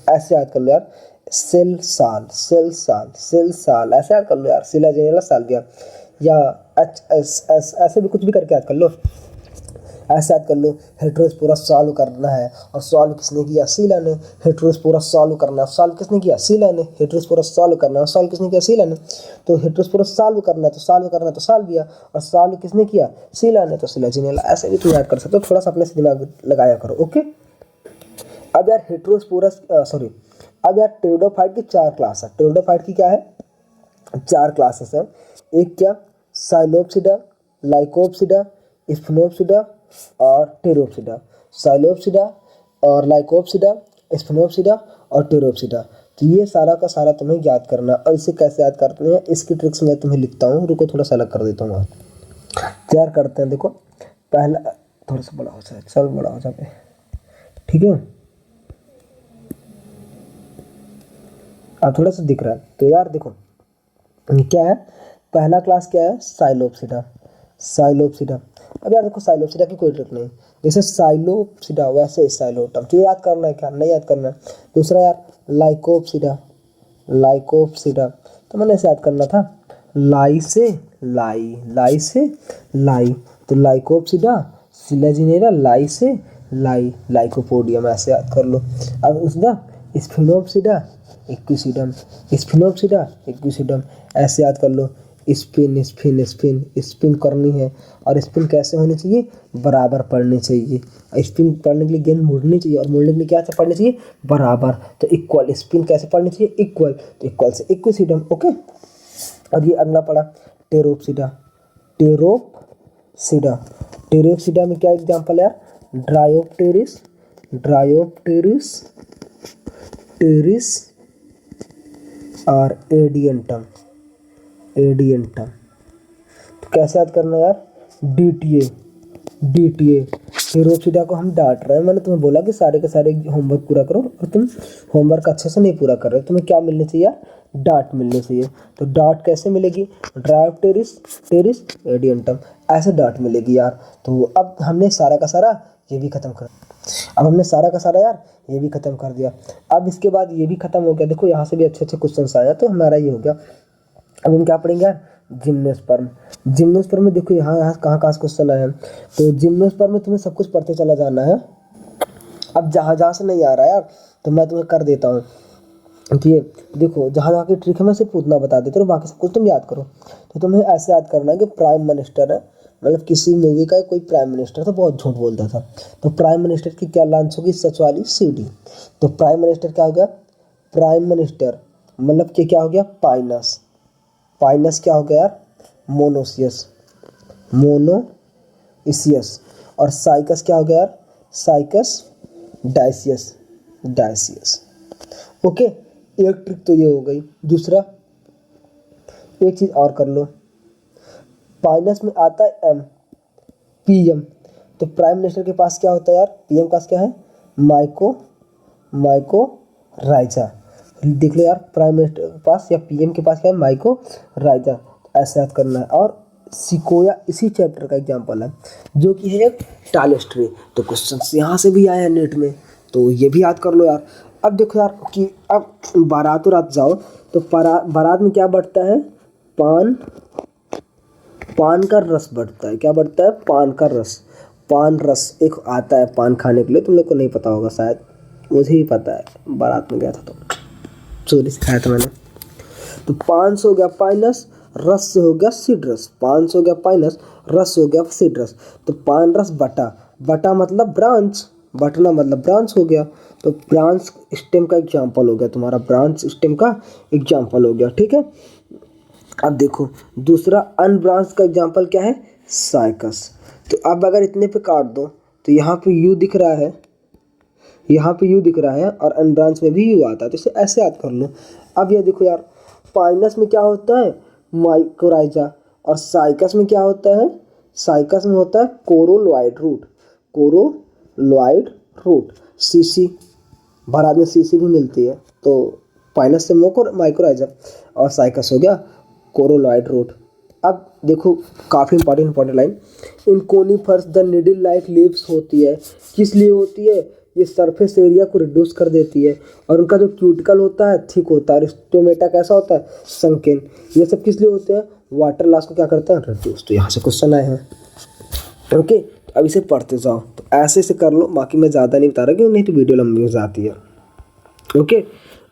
Speaker 1: ऐसे याद कर लो यार, सेल साल, सेल साल, सेल साल, ऐसे याद कर लो यार, सिलेजिनेला साल्विया, या एच एस एस, ऐसे भी कुछ भी करके याद कर लो, ऐसे याद कर लो। हेटेरोस्पोरस सॉल्व करना है, और सॉल्व किसने किया, सीला ने। हेटेरोस्पोरस सॉल्व करना है, सॉल्व किसने किया, सीला ने। हेटेरोस्पोरस सॉल्व करना है, सॉल्व किसने किया, सीला ने। तो हेटेरोस्पोरस सॉल्व करना है, तो सॉल्व करना है तो साल्विया, और सॉल्व किसने किया, सीला ने, तो सिलेजिनेला। ऐसे भी तुम याद कर सकते हो, थोड़ा सा अपने से दिमाग लगाया करो। ओके, अब यार हेटेरोस्पोरस सॉरी, अब यार टेरिडोफाइट की 4 क्लास है। टेरिडोफाइट की क्या है, 4 क्लासेस है। एक क्या, साइलोप्सिडा, लाइकोप्सिडा, स्फिनोप्सिडा और टेरोप्सिडा। साइलोप्सिडा और लाइकोप्सिडा, स्फिनोप्सिडा और टेरोप्सिडा। तो ये सारा का सारा तुम्हें याद करना, और इसे कैसे याद करते हैं इसकी ट्रिक्स मैं तुम्हें लिखता हूँ, रुको थोड़ा सा अलग कर देता हूँ। तैयार करते हैं, देखो पहला, थोड़ा सा बड़ा हो जाए, चल बड़ा हो जाए, ठीक है। अब थोड़ा सा दिख रहा है, तो यार देखो क्या है, पहला क्लास क्या है, साइलोप्सिडा, साइलोप्सिडा। अब यार देखो साइलोप्सिडा की कोई ट्रिक नहीं, जैसे साइलोप्सिडा वैसे साइलोटम, तो ये याद करना है क्या, नहीं याद करना है। दूसरा यार लाइकोप्सिडा, लाइकोप्सिडा, तो मैंने ऐसे याद करना था, लाई से लाई, लाई से लाई, तो लाइकोप्सिडा, सिलेजिनेरा, लाई से लाई, लाइकोपोडियम, ऐसे याद कर लो। अब उसका स्फिनोप्सिडा, इक्विसिडम, स्फिनोप्सिडा, इक्विसिडम, ऐसे याद कर लो। स्पिन स्पिन स्पिन, स्पिन करनी है, और स्पिन कैसे होनी चाहिए, बराबर पड़नी चाहिए। स्पिन पढ़ने के लिए गेंद मुड़नी चाहिए, और मुड़ने के लिए क्या पढ़नी चाहिए, बराबर। तो इक्वल, स्पिन कैसे पढ़नी चाहिए, इक्वल, तो इक्वल से इक्विसिडम। ओके, और ये अगला पड़ा टेरोप्सिडा, टेरोप्सिडा, टेरोप्सिडा में क्या एग्जाम्पल है यार, ड्रायोप्टेरिस, ड्रायोप्टेरिस, टेरिस और एडियंटम, एडियंटम। तो कैसे याद करना यार, डीटीए, डीटीए। टेरोप्सिडा को हम डांट रहे हैं, मैंने तुम्हें बोला कि सारे के सारे होमवर्क पूरा करो, और तुम होमवर्क अच्छे से नहीं पूरा कर रहे, तुम्हें क्या मिलनी चाहिए यार, डांट मिलनी चाहिए। तो डांट कैसे मिलेगी, ड्रायोप्टेरिस, टेरिस, एडियंटम, ऐसे डांट मिलेगी यार। तो अब हमने सारा का सारा ये भी खत्म कर, अब हमने सारा का सारा यार ये भी खत्म कर दिया। अब इसके बाद ये भी खत्म हो गया, देखो यहाँ से भी अच्छे अच्छे क्वेश्चन आया, तो हमारा ये हो गया। अब हम क्या पढ़ेंगे यार, जिम्नोस्पर्म। जिम्नोस्पर्म में देखो यहाँ यहाँ कहाँ कहाँ से क्वेश्चन आए हैं, तो जिम्नोस्पर्म में तुम्हें सब कुछ पढ़ते चला जाना है। अब जहाँ जहाँ से नहीं आ रहा है यार, तो मैं तुम्हें कर देता हूँ, ठीक है। देखो जहाँ जहाँ की ट्रिक है मैं सिर्फ उतना बता देता हूँ, बाकी सब कुछ तुम याद करो। तो तुम्हें ऐसे याद करना है कि प्राइम मिनिस्टर है, मतलब किसी मूवी का कोई प्राइम मिनिस्टर था, बहुत झूठ बोलता था, तो प्राइम मिनिस्टर की क्या लॉन्च होगी, सच वाली सीडी। तो प्राइम मिनिस्टर क्या हो गया, प्राइम मिनिस्टर मतलब कि क्या हो गया, पाइनस, पाइनस क्या हो गया यार, मोनोसियस, मोनोइसियस। और साइकस क्या हो गया यार, साइकस डायसियस, डायसियस। ओके, एक ट्रिक तो ये हो गई। दूसरा एक चीज़ और कर लो, पाइनस में आता है एम, पीएम, तो प्राइम मिनिस्टर के पास क्या होता है यार, पीएम का क्या है, माइको, माइको राइजा। देख लो यार, प्राइम मिनिस्टर के पास या पीएम के पास क्या है, माइको राइजा, ऐसा याद करना है। और सिकोया इसी चैप्टर का एग्जाम्पल है, जो कि है एक टालेस ट्री। तो क्वेश्चन यहाँ से भी आए हैं नेट में, तो ये भी याद कर लो यार। अब देखो यार कि अब बारात रात जाओ, तो बारात में क्या बढ़ता है, पान, पान का रस बढ़ता है, क्या बढ़ता है, पान का रस, पान रस एक आता है पान खाने के लिए, तुम लोग को नहीं पता होगा शायद, मुझे ही पता है, बारात में गया था तो चोरी से खाया था मैंने। तो पान से हो गया पाइनस, रस से हो गया सिट्रस, पान से हो गया पाइनस, रस से हो गया सिट्रस। तो पान रस बटा, बटा मतलब ब्रांच, बटना मतलब ब्रांच हो गया, तो ब्रांच स्टेम का एग्जाम्पल हो गया तुम्हारा, ब्रांच स्टेम का एग्जाम्पल हो गया, ठीक है। अब देखो दूसरा अनब्रांच का एग्जाम्पल क्या है, साइकस। तो अब अगर इतने पे काट दो, तो यहाँ पे यू दिख रहा है, यहाँ पे यू दिख रहा है, और अनब्रांच में भी यू आता है, तो इसे ऐसे याद कर लो। अब ये देखो यार, पाइनस में क्या होता है, माइकोराइजा, और साइकस में क्या होता है, साइकस में होता है कोरोलॉइड रूट, कोरोलॉइड रूट, सीसी, भारत में सीसी भी मिलती है, तो पाइनस से माइकोराइजा, और साइकस हो गया कोरोलॉइड रूट। अब देखो काफ़ी important line, in conifers the needle like leaves होती है, किस लिए होती है, ये सरफेस एरिया को रिड्यूस कर देती है, और उनका जो क्यूटिकल होता है थिक होता है, और स्टोमेटा कैसा होता है, संकेन। ये सब किस लिए होते हैं, वाटर लॉस को क्या करता है, रिड्यूस। तो यहाँ से क्वेश्चन आए हैं। ओके, अब इसे पढ़ते जाओ, तो ऐसे से कर लो, बाकी मैं ज़्यादा नहीं बता रहा क्योंकि नहीं तो वीडियो लंबी हो जाती है। ओके,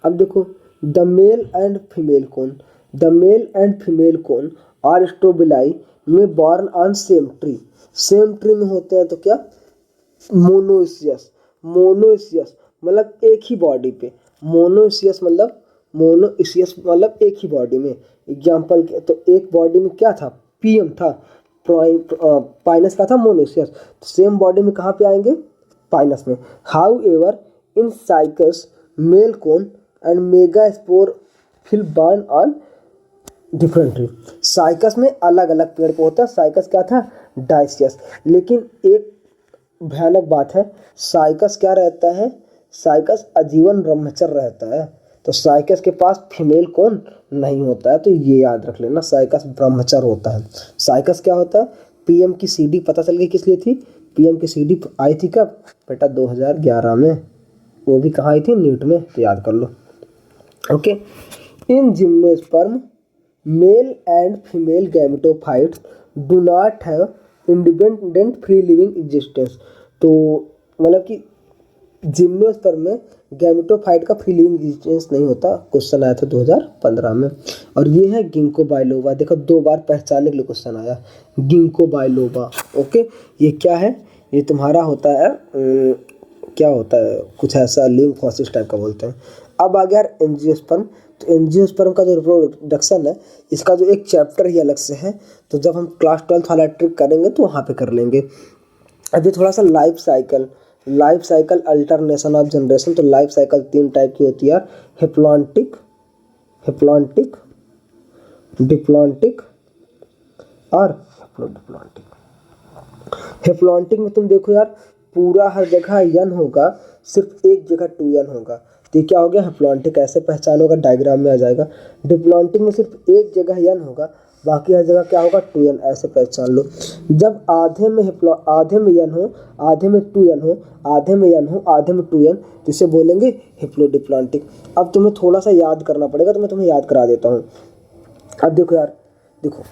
Speaker 1: अब देखो the male and female cone, the male and female cone are strobili में borne on same tree, same tree में होते हैं तो क्या, मोनोइसियस, मोनोइसियस मतलब एक ही बॉडी पे, मोनोइसियस मतलब मोनोइसियस मतलब एक ही बॉडी में। एग्जाम्पल के तो एक बॉडी में क्या था, पीएम था, पाइनस का था मोनोइसियस, तो सेम बॉडी में कहाँ पे आएंगे, पाइनस में। However in Cycas male cone and megasporophyll borne on different tree. Cycas में अलग अलग पेड़ पे होता है, साइकस क्या था, डाइसियस। लेकिन एक भयानक बात है, साइकस क्या रहता है, साइकस आजीवन ब्रह्मचर्य रहता है, तो साइकस के पास फीमेल कौन नहीं होता है, तो ये याद रख लेना, साइकस ब्रह्मचर्य होता है। साइकस क्या होता है, पीएम की सीडी पता चल गई किस लिए थी, पीएम की सीडी आई थी कब बेटा, 2011 में, वो भी कहाँ आई थी, न्यूट में, तो याद कर लो। Okay, in gymnosperm male and female gametophytes do not have independent free living existence. तो मतलब कि जिम्नोस्पर्म में गैमेटोफाइट का फ्री लिविंग एग्जिस्टेंस नहीं होता, क्वेश्चन आया था 2015 में। और ये है गिंको बाइलोबा, देखो 2 बार पहचानने के लिए क्वेश्चन आया, गिंको बाइलोबा। ओके, ये क्या है, ये तुम्हारा होता है क्या होता है, कुछ ऐसा लिंक फॉसिस टाइप का बोलते हैं। अब आ गया एंजियोस्पर्म, तो एंजियोस्पर्म का जो रिप्रोडक्शन है, इसका जो एक चैप्टर ही अलग से है, तो जब हम क्लास 12 वाला ट्रिक करेंगे तो वहाँ पे कर लेंगे। अभी थोड़ा सा life cycle alternation of generation. तो लाइफ साइकिल 3 टाइप की होती है, हिप्लॉन्टिक, डिप्लॉन्टिक और हेप्लोडिप्लॉन्टिक। हेप्लॉन्टिक में तुम देखो यार, पूरा हर जगह यन होगा, सिर्फ एक जगह 2n होगा, तो ये क्या हो गया, हेप्लॉन्टिक। ऐसे पहचान होगा, डायग्राम में आ जाएगा। डिप्लॉन्टिक में सिर्फ एक जगह यन होगा, बाकी हर जगह क्या होगा, 2n, ऐसे पहचान लो। जब आधे में यन हो, आधे में 2n हो, आधे में यन हो, आधे में 2n, तो इसे बोलेंगे हेप्लोडिप्लॉन्टिक। अब तुम्हें थोड़ा सा याद करना पड़ेगा, तो मैं तुम्हें याद करा देता हूँ। अब देखो यार, देखो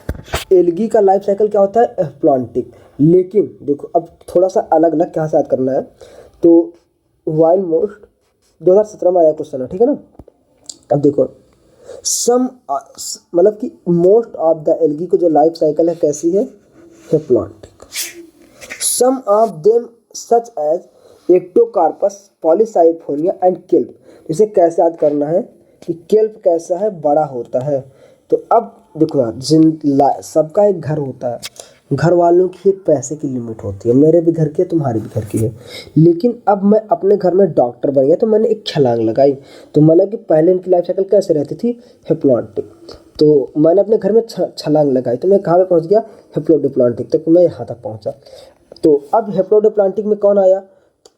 Speaker 1: एल्गी का लाइफ साइकिल क्या होता है, हेप्लॉन्टिक। लेकिन देखो अब थोड़ा सा अलग अलग क्या से याद करना है, तो वाइल्ड मोस्ट 2017 में आया क्वेश्चन है, ठीक है ना। अब देखो सम मतलब कि मोस्ट ऑफ द एल्गी को जो लाइफ साइकिल है कैसी है, haplontic. Some of them such as Ectocarpus, Polysiphonia and kelp. इसे कैसे याद करना है कि केल्प कैसा है, बड़ा होता है। तो अब देखो यार, सबका एक घर होता है, घर वालों की एक पैसे की लिमिट होती है, मेरे भी घर की है, तुम्हारे भी घर की है। लेकिन अब मैं अपने घर में डॉक्टर बन गया, तो मैंने एक छलांग लगाई, तो मतलब कि पहले इनकी लाइफ साइकिल कैसे रहती थी, हेप्लॉन्टिक। तो मैंने अपने घर में छलांग लगाई, तो मैं कहाँ पे पहुँच गया, हेप्लोडिप्लॉन्टिक तक, मैं यहाँ तक पहुँचा। तो अब हेप्लोडिप्लॉन्टिक में कौन आया,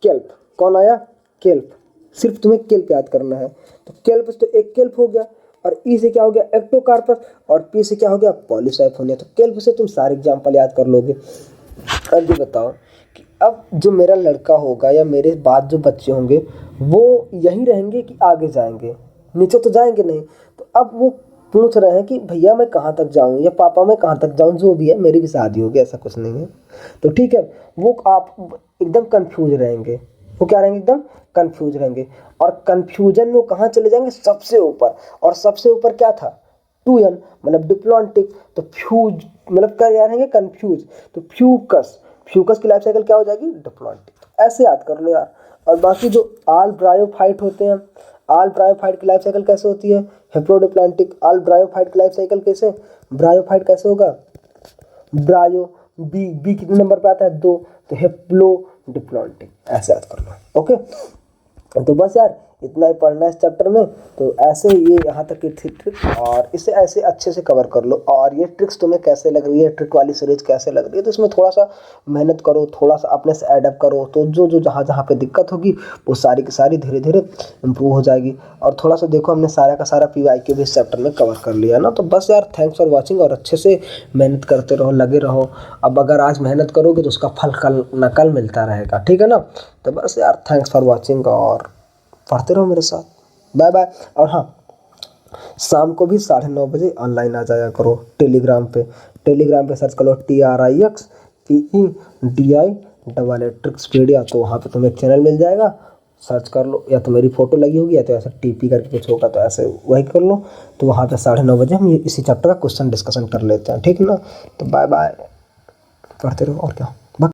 Speaker 1: केल्प। कौन आया, केल्प। सिर्फ तुम्हें केल्प याद करना है, तो केल्प तो एक केल्प हो गया, और ई से क्या हो गया, एक्टोकार्पस, और पी से क्या हो गया, पॉलीसाइफोनिया। तो केल्प से तुम सारे एग्जाम्पल याद कर लोगे। अब ये बताओ कि अब जो मेरा लड़का होगा या मेरे बाद जो बच्चे होंगे, वो यहीं रहेंगे कि आगे जाएंगे, नीचे तो जाएंगे नहीं। तो अब वो पूछ रहे हैं कि भैया मैं कहाँ तक जाऊँ, या पापा मैं कहाँ तक जाऊँ, जो भी है, मेरी भी शादी होगी, ऐसा कुछ नहीं है। तो ठीक है, वो आप एकदम कंफ्यूज रहेंगे, वो क्या रहेंगे, एकदम कंफ्यूज रहेंगे। और कंफ्यूजन में वो कहाँ चले जाएंगे, सबसे ऊपर। और सबसे ऊपर क्या था, 2n मतलब डिप्लॉन्टिक। तो फ्यूज मतलब क्या रहेंगे, कंफ्यूज। तो फ्यूकस की लाइफ साइकिल क्या हो जाएगी, डिप्लॉन्टिक। तो ऐसे याद कर लो यार। और बाकी जो आल ब्रायोफाइट होते हैं, आल ब्रायोफाइट की लाइफ साइकिल कैसे होती है, हेप्लोडिप्लॉन्टिक। आल ब्रायोफाइट की लाइफ साइकिल कैसे, ब्रायोफाइट कैसे होगा, ब्रायो, बी कितने नंबर पे आता है, 2, तो हेप्लोडिप्लॉन्टिक, ऐसे याद कर लो। ओके, तो बस यार इतना ही पढ़ना है इस चैप्टर में। तो ऐसे ही ये यहाँ तक की थी ट्रिक, और इसे ऐसे अच्छे से कवर कर लो। और ये ट्रिक्स तुम्हें कैसे लग रही है, ट्रिक वाली सीरीज कैसे लग रही है, तो इसमें थोड़ा सा मेहनत करो, थोड़ा सा अपने से एडअप करो, तो जो जो जहाँ जहाँ पे दिक्कत होगी वो सारी की सारी धीरे धीरे इम्प्रूव हो जाएगी। और थोड़ा सा देखो हमने सारा का सारा PYQ भी इस चैप्टर में कवर कर लिया ना। तो बस यार, थैंक्स फॉर वॉचिंग, और अच्छे से मेहनत करते रहो, लगे रहो। अब अगर आज मेहनत करोगे तो उसका फल कल न कल मिलता रहेगा, ठीक है ना। तो बस यार, थैंक्स फॉर वॉचिंग, और पढ़ते रहो मेरे साथ। Bye bye. और हाँ, शाम को भी 9:30 बजे ऑनलाइन आ जाया करो टेलीग्राम पे। टेलीग्राम पे सर्च करो TRIXPEDI ट्रिक्सपीडिया, तो वहाँ पे तुम्हें एक चैनल मिल जाएगा, सर्च कर लो। या तो मेरी फ़ोटो लगी होगी, या तो ऐसा TP करके कुछ होगा, तो ऐसे वही कर लो। तो वहाँ पे 9:30 बजे हम ये इसी चैप्टर का क्वेश्चन डिस्कशन कर लेते हैं, ठीक है ना। तो बाय बाय, पढ़ते रहो और क्या।